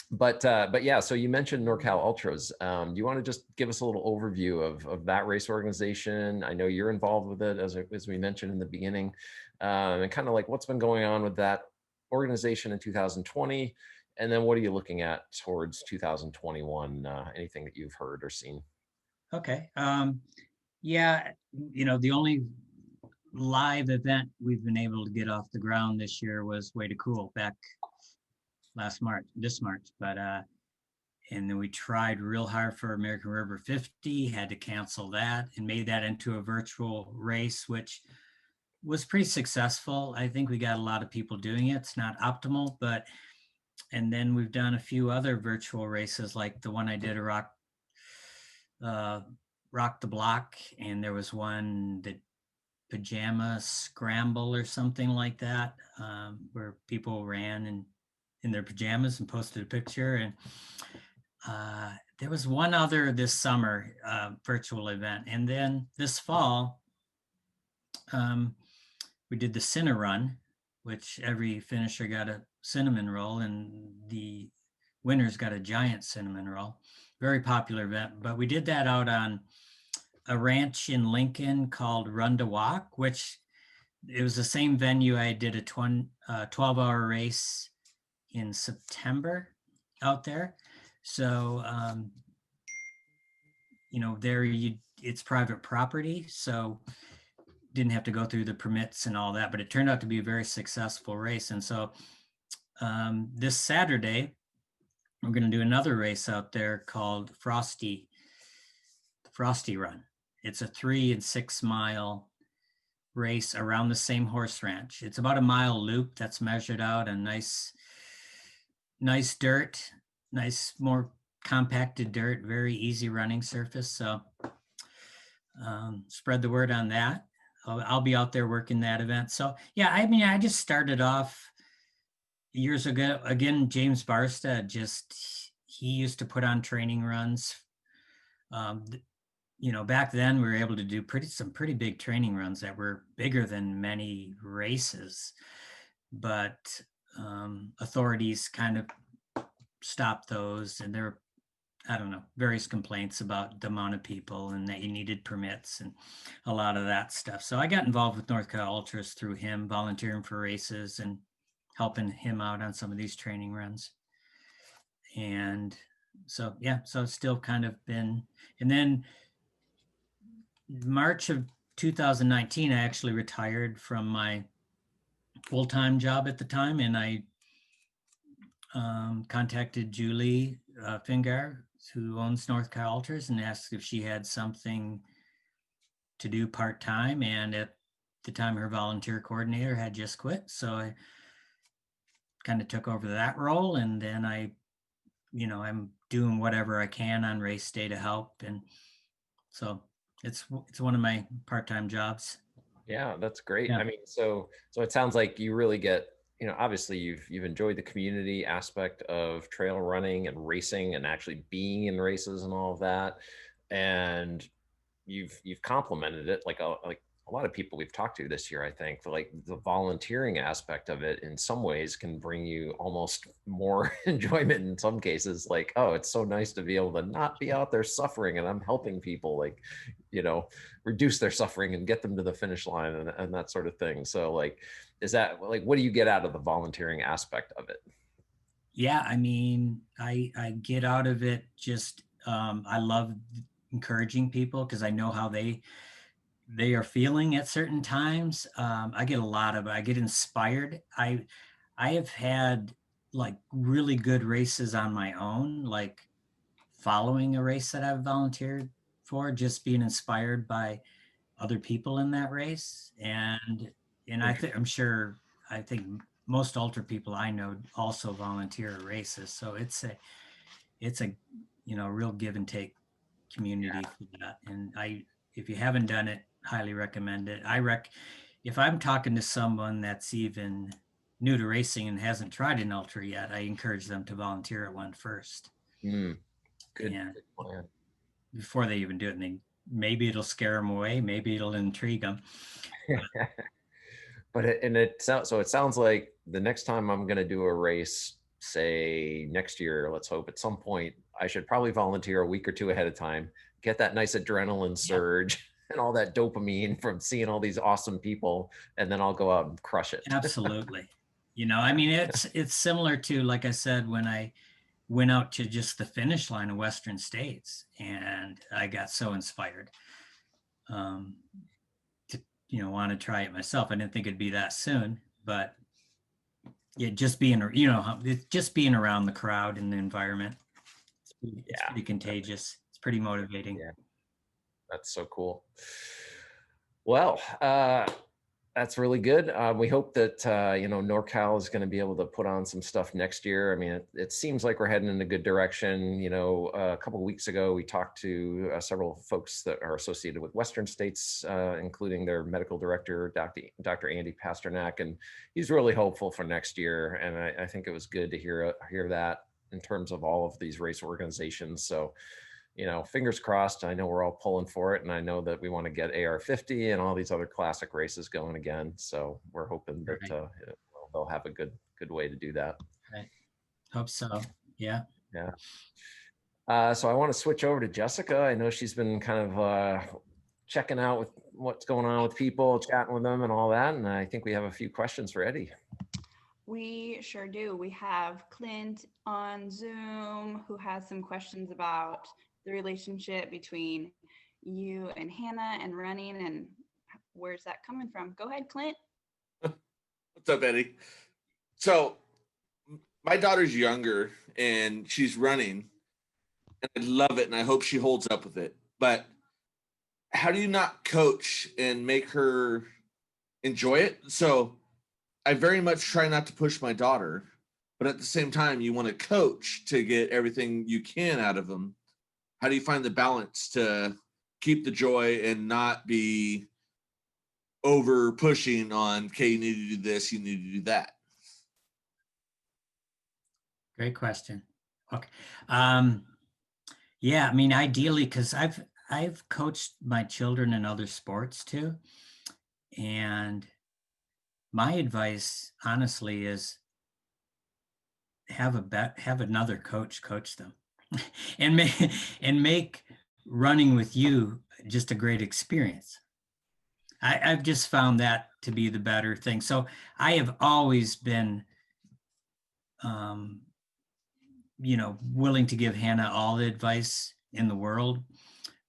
But yeah, so you mentioned NorCal Ultras. Do you want to just give us a little overview of that race organization? I know you're involved with it, as we mentioned in the beginning, and kind of like what's been going on with that organization in 2020, and then what are you looking at towards 2021? Anything that you've heard or seen? Okay. Yeah, the only live event we've been able to get off the ground this year was Way to Cool back this March. But and then we tried real hard for American River 50, had to cancel that and made that into a virtual race, which was pretty successful. I think we got a lot of people doing it. It's not optimal, but, and then we've done a few other virtual races, like the one I did, Rock the Block, and there was one that Pajama Scramble or something like that, where people ran in their pajamas and posted a picture. And there was one other this summer virtual event. And then this fall, we did the Cinna Run, which every finisher got a cinnamon roll, and the winners got a giant cinnamon roll. Very popular event. But we did that out on a ranch in Lincoln called Run to Walk, which it was the same venue I did a 12-hour race in September out there. So, it's private property, so didn't have to go through the permits and all that, but it turned out to be a very successful race. And so this Saturday, we're going to do another race out there called Frosty Run. It's a 3 and 6 mile race around the same horse ranch. It's about a mile loop that's measured out, and nice dirt, more compacted dirt, very easy running surface. So spread the word on that. I'll be out there working that event. So yeah, I mean, I just started off years ago. Again, James Barstead, he used to put on training runs. Back then we were able to do some pretty big training runs that were bigger than many races, but authorities kind of stopped those, and there were, I don't know, various complaints about the amount of people and that you needed permits and a lot of that stuff. So I got involved with NorCal Ultras through him, volunteering for races and helping him out on some of these training runs. And so, yeah, so it's still kind of been, and then March of 2019, I actually retired from my full-time job at the time, and I contacted Julie Fingar, who owns NorCal Ultras, and asked if she had something to do part-time. And at the time, her volunteer coordinator had just quit. So I kind of took over that role. And then I'm doing whatever I can on race day to help. And so it's one of my part-time jobs. Yeah, that's great. Yeah. I mean, so it sounds like you really get, obviously you've enjoyed the community aspect of trail running and racing and actually being in races and all of that. And you've complemented it like a lot of people we've talked to this year. I think like the volunteering aspect of it in some ways can bring you almost more enjoyment in some cases. Like, oh, it's so nice to be able to not be out there suffering, and I'm helping people like, reduce their suffering and get them to the finish line and that sort of thing. So like, is that like, what do you get out of the volunteering aspect of it? Yeah, I mean, I get out of it just I love encouraging people because I know how they are feeling at certain times. I get a lot of, I get inspired. I have had like really good races on my own, like following a race that I've volunteered for, just being inspired by other people in that race. And I think most ultra people I know also volunteer at races. So it's a real give and take community for that. And if you haven't done it, highly recommend it. If I'm talking to someone that's even new to racing and hasn't tried an ultra yet, I encourage them to volunteer at one first. Good, And good plan. before they even do it, maybe it'll scare them away, maybe it'll intrigue them. But it sounds like the next time I'm going to do a race, say next year, let's hope at some point, I should probably volunteer a week or two ahead of time, get that nice adrenaline surge and all that dopamine from seeing all these awesome people, and then I'll go out and crush it. Absolutely. I mean, it's similar to, like I said, when I went out to just the finish line of Western States, and I got so inspired to want to try it myself. I didn't think it'd be that soon, but yeah, just being around the crowd and the environment, it's pretty contagious. It's pretty motivating. Yeah, that's so cool. Well, that's really good. We hope that NorCal is going to be able to put on some stuff next year. I mean, it seems like we're heading in a good direction. A couple of weeks ago, we talked to several folks that are associated with Western States, including their medical director, Dr. Andy Pasternak, and he's really hopeful for next year. And I think it was good to hear that in terms of all of these race organizations. So, fingers crossed. I know we're all pulling for it, and I know that we want to get AR50 and all these other classic races going again. So we're hoping that they'll have a good way to do that. Right. Hope so. Yeah. Yeah. So I want to switch over to Jessica. I know she's been kind of checking out with what's going on with people, chatting with them and all that. And I think we have a few questions for Eddie. We sure do. We have Clint on Zoom who has some questions about the relationship between you and Hannah and running, and where's that coming from? Go ahead, Clint. What's up, Eddie? So my daughter's younger and she's running, and I love it and I hope she holds up with it. But how do you not coach and make her enjoy it? So I very much try not to push my daughter, but at the same time, you want to coach to get everything you can out of them. How do you find the balance to keep the joy and not be over pushing on, okay, you need to do this, you need to do that? Great question. Okay. Yeah, I mean, ideally, because I've coached my children in other sports too. And my advice, honestly, is have another coach them and make running with you just a great experience. I've just found that to be the better thing. So I have always been, willing to give Hannah all the advice in the world,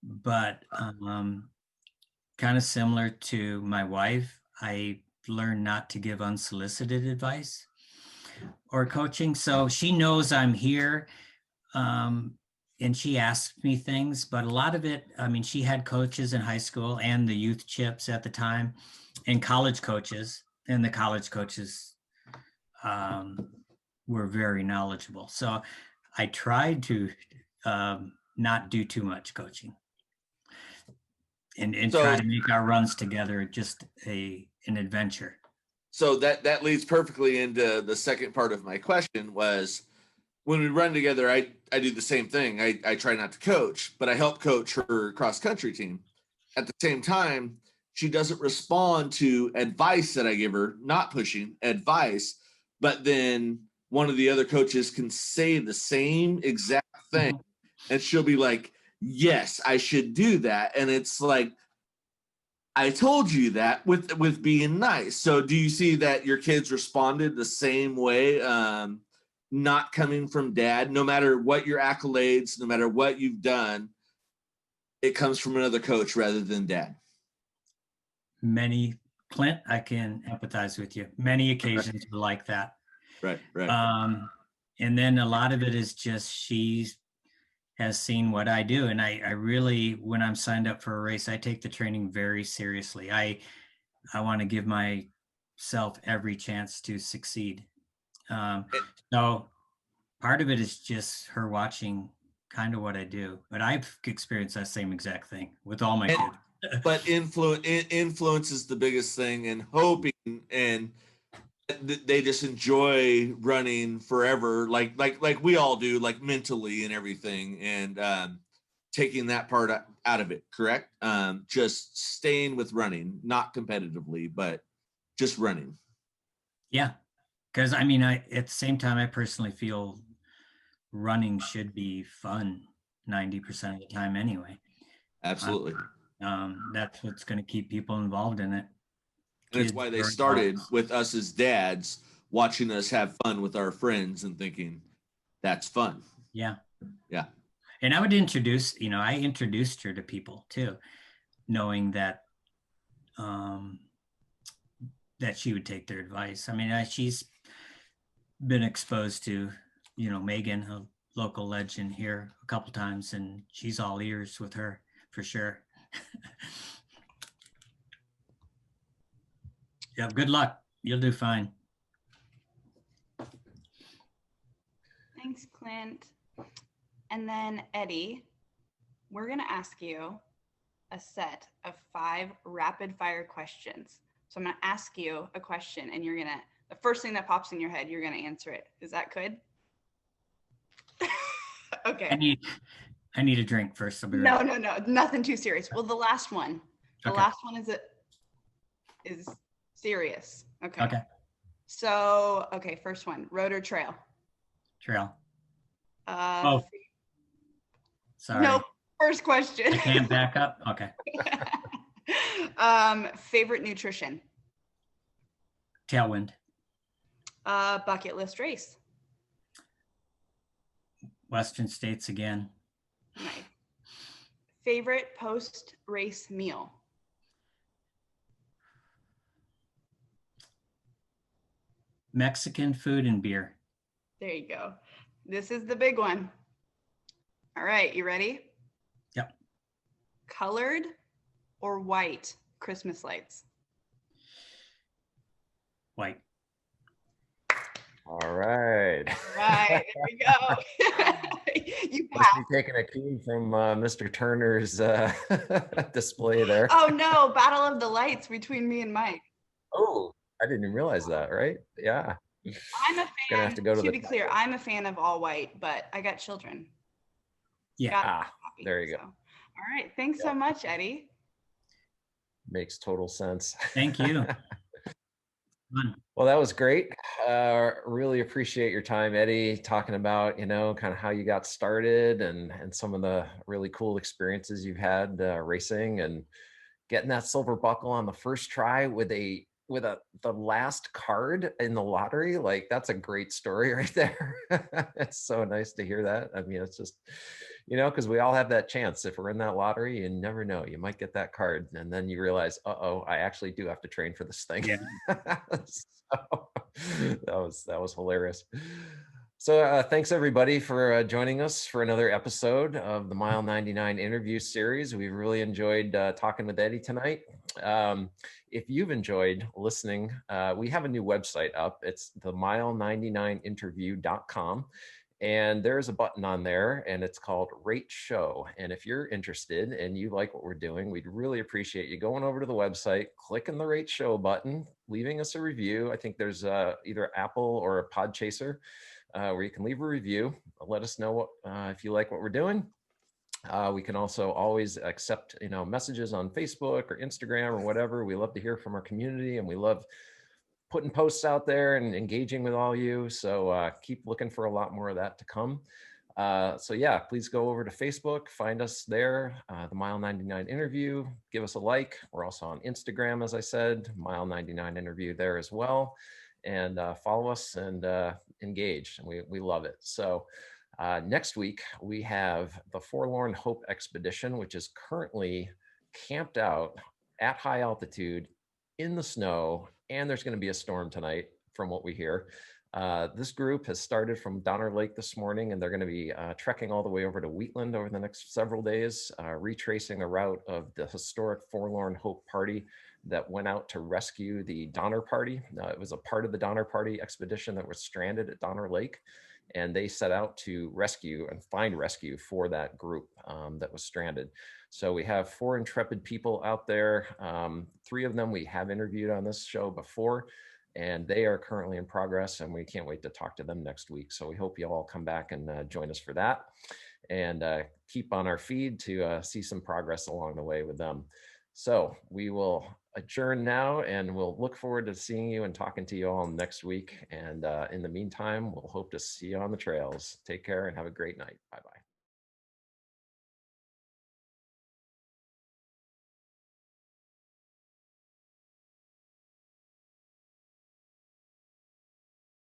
but kind of similar to my wife, I learned not to give unsolicited advice or coaching. So she knows I'm here. and she asked me things, but a lot of it, I mean, she had coaches in high school and the youth chips at the time, and college coaches, and the college coaches were very knowledgeable. So I tried to not do too much coaching, and try So to make our runs together just an adventure. so that leads perfectly into the second part of my question was, when we run together, I do the same thing. I try not to coach, but I help coach her cross country team. At the same time, she doesn't respond to advice that I give her, not pushing advice, but then one of the other coaches can say the same exact thing, and she'll be like, yes, I should do that. And it's like, I told you that with being nice. So do you see that your kids responded the same way? Not coming from dad, no matter what your accolades, no matter what you've done, it comes from another coach rather than dad. Clint, I can empathize with you. Many occasions were like that. Right. And then a lot of it is just she has seen what I do. And I really, when I'm signed up for a race, I take the training very seriously. I want to give myself every chance to succeed. So part of it is just her watching kind of what I do, but I've experienced that same exact thing with all my kids. But influence is the biggest thing, and hoping, and they just enjoy running forever, like we all do, like mentally and everything, and taking that part out of it. Correct. Just staying with running, not competitively, but just running. Yeah. Because I mean, at the same time, I personally feel running should be fun 90% of the time anyway. Absolutely. That's what's going to keep people involved in it. And it's why they started with us as dads, watching us have fun with our friends and thinking that's fun. Yeah. Yeah. And I introduced her to people too, knowing that that she would take their advice. I mean, she's been exposed to, Megan, a local legend here, a couple times, and she's all ears with her for sure. Yeah, good luck. You'll do fine. Thanks, Clint. And then Eddie, we're going to ask you a set of 5 rapid fire questions. So I'm going to ask you a question, and the first thing that pops in your head, you're going to answer it. Is that good? Okay. I need a drink first. No, nothing too serious. Well, the last one is serious. Okay. So, first one, road or trail? Trail. Sorry. Nope. First question. I can't back up. Okay. Favorite nutrition? Tailwind. Bucket list race? Western States again. Nice. Favorite post-race meal? Mexican food and beer. There you go. This is the big one. All right, you ready? Yep. Colored or white Christmas lights? White. All right. Right, there we go. You must be taking a cue from Mr. Turner's display there. Oh no, battle of the lights between me and Mike. Oh, I didn't even realize that, right? Yeah. I'm a fan. Gonna have to go to be clear, I'm a fan of all white, but I got children. Yeah. There you go. All right. Thanks so much, Eddie. Makes total sense. Thank you. Well, that was great. Really appreciate your time, Eddie, talking about, kind of how you got started and some of the really cool experiences you've had racing and getting that silver buckle on the first try with the last card in the lottery. Like, that's a great story right there. It's so nice to hear that. I mean, it's just, because we all have that chance. If we're in that lottery, you never know, you might get that card, and then you realize, I actually do have to train for this thing. Yeah. So, that was hilarious. So thanks everybody for joining us for another episode of the Mile 99 interview series. We've really enjoyed talking with Eddie tonight. If you've enjoyed listening, we have a new website up. It's the mile99interview.com. And there's a button on there and it's called Rate Show. And if you're interested and you like what we're doing, we'd really appreciate you going over to the website, clicking the Rate Show button, leaving us a review. I think there's either Apple or a Podchaser where you can leave a review. Let us know what, if you like what we're doing. We can also always accept, messages on Facebook or Instagram or whatever. We love to hear from our community and we love putting posts out there and engaging with all you. So keep looking for a lot more of that to come. So yeah, please go over to Facebook, find us there, the Mile 99 interview, give us a like. We're also on Instagram, as I said, Mile 99 interview there as well. And follow us and engage. And we love it. So next week, we have the Forlorn Hope Expedition, which is currently camped out at high altitude in the snow. And there's going to be a storm tonight, from what we hear. This group has started from Donner Lake this morning, and they're going to be trekking all the way over to Wheatland over the next several days, retracing a route of the historic Forlorn Hope Party that went out to rescue the Donner Party. It was a part of the Donner Party expedition that was stranded at Donner Lake, and they set out to rescue and find rescue for that group that was stranded. So we have 4 intrepid people out there. 3 of them we have interviewed on this show before, and they are currently in progress, and we can't wait to talk to them next week. So we hope you all come back and join us for that, and keep on our feed to see some progress along the way with them. So we will adjourn now, and we'll look forward to seeing you and talking to you all next week. And in the meantime, we'll hope to see you on the trails. Take care and have a great night. Bye-bye.